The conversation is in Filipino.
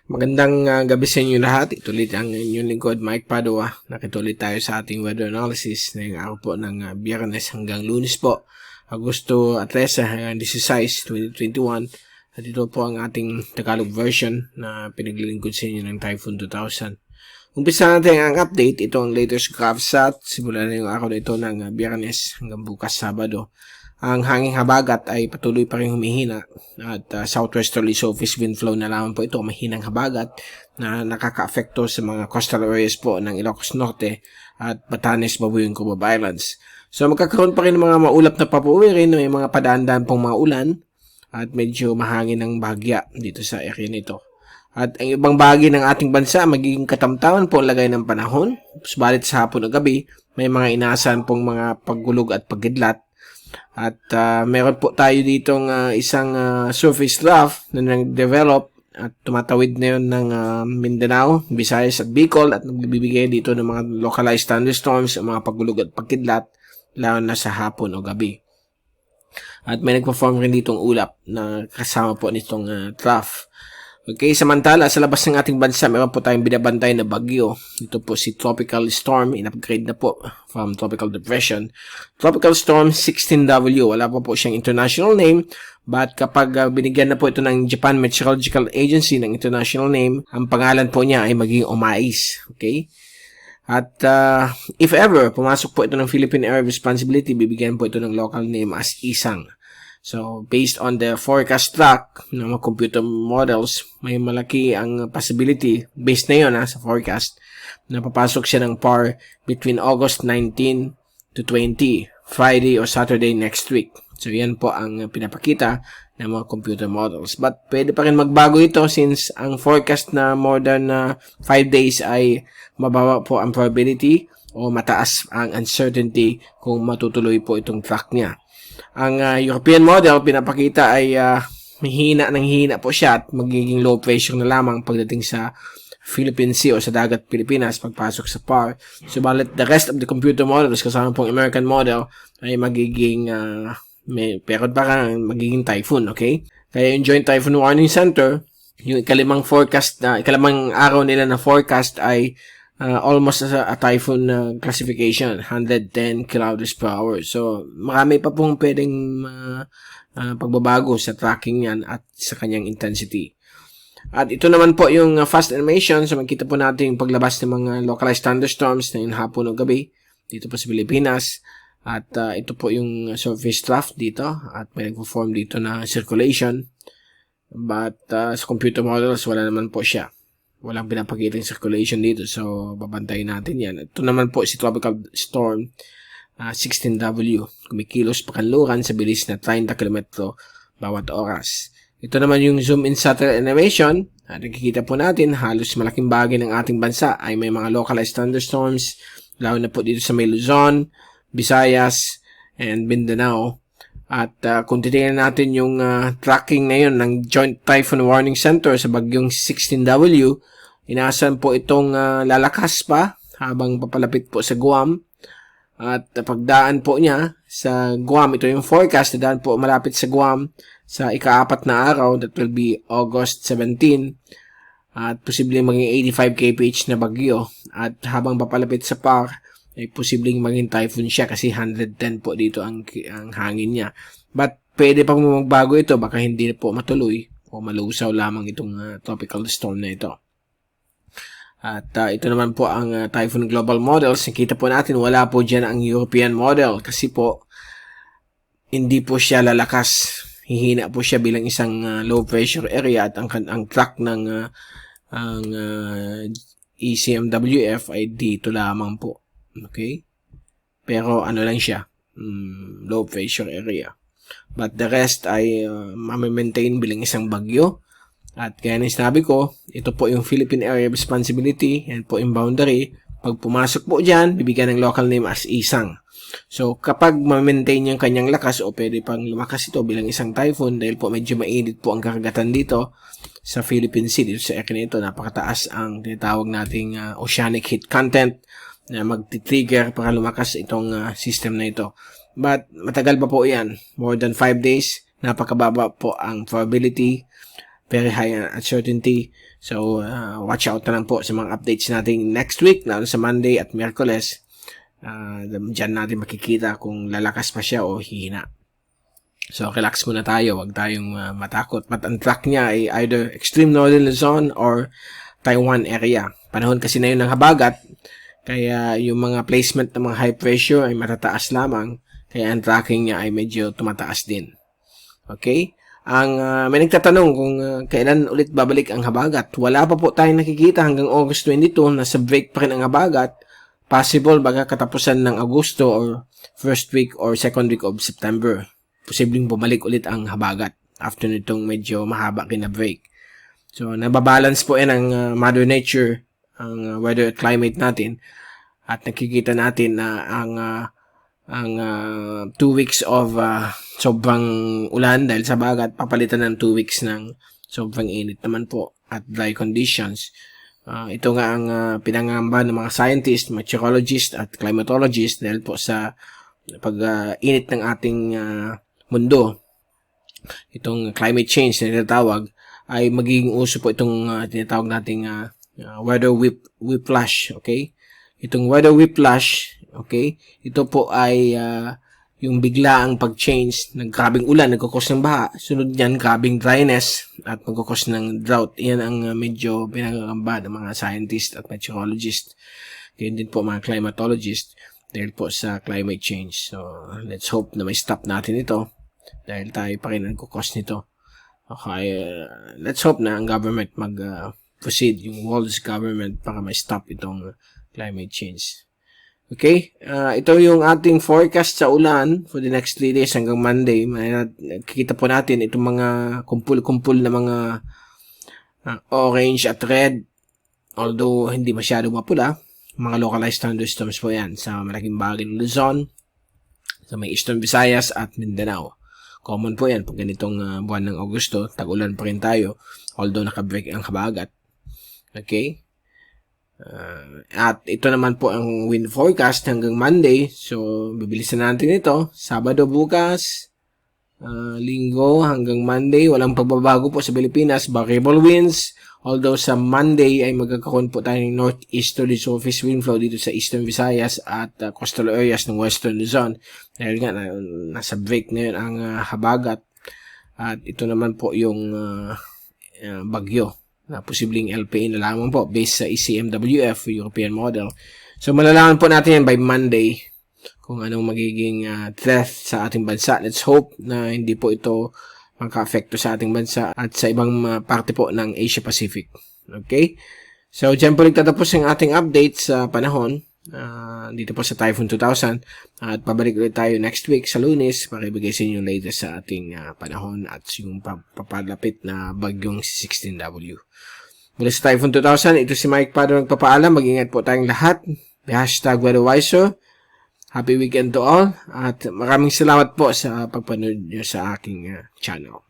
Magandang gabi sa inyo lahat. Ito ulit ang inyong lingkod, Mike Padua. Nakituloy tayo sa ating weather analysis ngayong araw po ng Biyernes hanggang Lunes po, Agosto 13 hanggang 16, 2021. At ito po ang ating Tagalog version na pinaglilingkod sa inyo ng Typhoon 2000. Umpisa natin ang update. Ito ang latest GovSat. Simula na yung araw na ito ng Biyernes hanggang bukas Sabado. Ang hanging habagat ay patuloy pa rin humihina at southwesterly southeast wind flow na lamang po ito, mahinang habagat na nakaka-apekto sa mga coastal areas po ng Ilocos Norte at Batanes, Babuyan, Cubao Islands. So magkakaroon pa rin ng mga maulap na papuwirin, may mga padaan-daan pong mga ulan at medyo mahangin ng bahagya dito sa area nito. At ang ibang bahagi ng ating bansa, magiging katamtaman po ang lagay ng panahon. Subalit sa hapon o gabi, may mga inaasahan pong mga paggulog at paggidlat. At meron po tayo ditong isang surface trough na nag-develop at tumatawid na yun ng Mindanao, Visayas at Bicol at nagbibigay dito ng mga localized thunderstorms, mga paggulog at pagkidlat lalo na sa hapon o gabi. At may nagpa-form rin ditong ulap na kasama po nitong trough. Okay, samantala sa labas ng ating bansa, meron po tayong binabantay na bagyo. Ito po si Tropical Storm, in-upgrade na po from Tropical Depression. Tropical Storm 16W, wala pa po siyang international name, but kapag binigyan na po ito ng Japan Meteorological Agency ng international name, ang pangalan po niya ay magiging OMAIS. Okay? At if ever, pumasok po ito ng Philippine Area of Responsibility, bibigyan po ito ng local name as Isang. So, based on the forecast track ng mga computer models, may malaki ang possibility, based na yun sa forecast, na papasok siya ng PAR between August 19 to 20, Friday or Saturday next week. So, yan po ang pinapakita ng mga computer models. But, pwede pa rin magbago ito since ang forecast na more than 5 days ay mababa po ang probability o mataas ang uncertainty kung matutuloy po itong track niya. Ang European model, pinapakita ay hina po siya at magiging low pressure na lamang pagdating sa Philippine Sea o sa dagat Pilipinas pagpasok sa PAR. Subalit the rest of the computer models, kasama pong American model, ay magiging magiging typhoon, okay? Kaya yung Joint Typhoon Warning Center, yung ikalimang araw nila na forecast ay almost a typhoon classification, 110 kilometers per hour. So, marami pa pong pwedeng pagbabago sa tracking niyan at sa kanyang intensity. At ito naman po yung fast animation. So, makita po natin yung paglabas ng mga localized thunderstorms na yung hapon o gabi dito po sa Pilipinas. At ito po yung surface trough dito at may nagpo-form dito na circulation. But sa computer models, wala naman po siya. Walang pinapakita yung circulation dito. So, babantayin natin yan. Ito naman po si Tropical Storm 16W. Kumikilos pa kanluran sa bilis na 30 km bawat oras. Ito naman yung zoom in satellite animation. Nakikita po natin, halos malaking bagay ng ating bansa ay may mga localized thunderstorms. Lalo na po dito sa may Luzon, Visayas, and Mindanao. At kung titingnan natin yung tracking na yun ng Joint Typhoon Warning Center sa bagyong 16W, inaasahan po itong lalakas pa habang papalapit po sa Guam. At pagdaan po niya sa Guam, ito yung forecast, daan po malapit sa Guam sa ika-4 na araw, that will be August 17. At posibleng maging 85 kph na bagyo. At habang papalapit sa PAR, ay posibleng maging typhoon siya kasi 110 po dito ang hangin niya. But pwede pang magbago ito, baka hindi po matuloy o malusaw lamang itong tropical storm na ito. At ito naman po ang Typhoon Global Models. Nakita po natin wala po dyan ang European model kasi po hindi po siya lalakas. Hihina po siya bilang isang low pressure area at ang track ng ECMWF ay dito lamang po. Okay? Pero ano lang siya, low pressure area. But the rest ay ma-maintain bilang isang bagyo. At kaya na sinabi ko, ito po yung Philippine Area of Responsibility, yan po yung boundary. Pag pumasok po dyan, bibigyan ng local name as Isang. So, kapag ma-maintain yung kanyang lakas o pwede pang lumakas ito bilang isang typhoon dahil po medyo mainit po ang karagatan dito sa Philippine Sea, dito sa area nito, napakataas ang tinatawag nating oceanic heat content na magti-trigger para lumakas itong system na ito. But matagal pa po yan. More than 5 days. Napakababa po ang probability very high uncertainty. So, watch out na lang po sa mga updates natin next week, lalo sa Monday at Miyerkules. Diyan natin makikita kung lalakas pa siya o hihina. So, relax muna tayo. Huwag tayong matakot. But ang track niya ay either extreme northern Luzon or Taiwan area. Panahon kasi na yun ng habagat. Kaya yung mga placement ng mga high pressure ay matataas lamang. Kaya ang tracking niya ay medyo tumataas din. Okay? May nagtatanong kung kailan ulit babalik ang habagat. Wala pa po tayong nakikita hanggang August 22. Nasa break pa rin ang habagat. Possible baga katapusan ng Agosto or first week or second week of September. Posibleng bumalik ulit ang habagat after nitong medyo mahaba na break. So, nababalance po yan ang Mother Nature, ang weather at climate natin. At nakikita natin na ang 2 weeks of sobrang ulan dahil sa habagat, papalitan ng 2 weeks ng sobrang init naman po at dry conditions. Ito nga ang pinangamba ng mga scientists, meteorologists at climatologists dahil po sa pag-init ng ating mundo. Itong climate change na tinatawag ay magiging uso po itong tinatawag nating weather whiplash, okay? Itong weather whiplash, okay? Ito po ay yung biglaang pag-change ng grabing ulan, nagkukos ng baha. Sunod niyan, grabing dryness at magkukos ng drought. Iyan ang medyo pinangangamba ng mga scientists at meteorologists. Ganyan din po mga climatologists dahil po sa climate change. So, let's hope na may stop natin ito dahil tayo pa rin nagkukos nito. Okay, let's hope na ang government mag-proceed, yung world's government, para may stop itong climate change. Okay, ito yung ating forecast sa ulan for the next 3 days hanggang Monday. Nakikita po natin itong mga kumpul-kumpul na mga orange at red, although hindi masyado mapula. Mga localized thunderstorms po yan sa malaking bahagi ng Luzon, sa may Eastern Visayas at Mindanao. Common po yan pag ganitong buwan ng Agosto. Tag-ulan pa rin tayo, although nakabreak ang habagat. Okay? At ito naman po ang wind forecast hanggang Monday. So, bibilisan natin ito. Sabado bukas, Linggo hanggang Monday, walang pagbabago po sa Pilipinas. Variable winds. Although sa Monday ay magkakaroon po tayo ng northeasterly surface wind flow dito sa Eastern Visayas at coastal areas ng Western Luzon. Dahil nga nasa break ngayon ang habagat. At ito naman po yung bagyo na posibleng LPA na lamang po based sa ECMWF, European model. So malalaman po natin yan by Monday kung anong magiging threat sa ating bansa. Let's hope na hindi po ito magka-affecto sa ating bansa at sa ibang parte po ng Asia Pacific. Okay? So, dyan po nagtatapos ang ating update sa panahon dito po sa Typhoon 2000 at pabalik ulit tayo next week sa Lunes para ibigay sa inyo latest sa ating panahon at yung papalapit na bagyong 16W. Mula sa Typhoon 2000, ito si Mike Pado nagpapaalam. Mag-ingat po tayong lahat. #WeatherWiser. Happy weekend to all at maraming salamat po sa pagpanood nyo sa aking channel.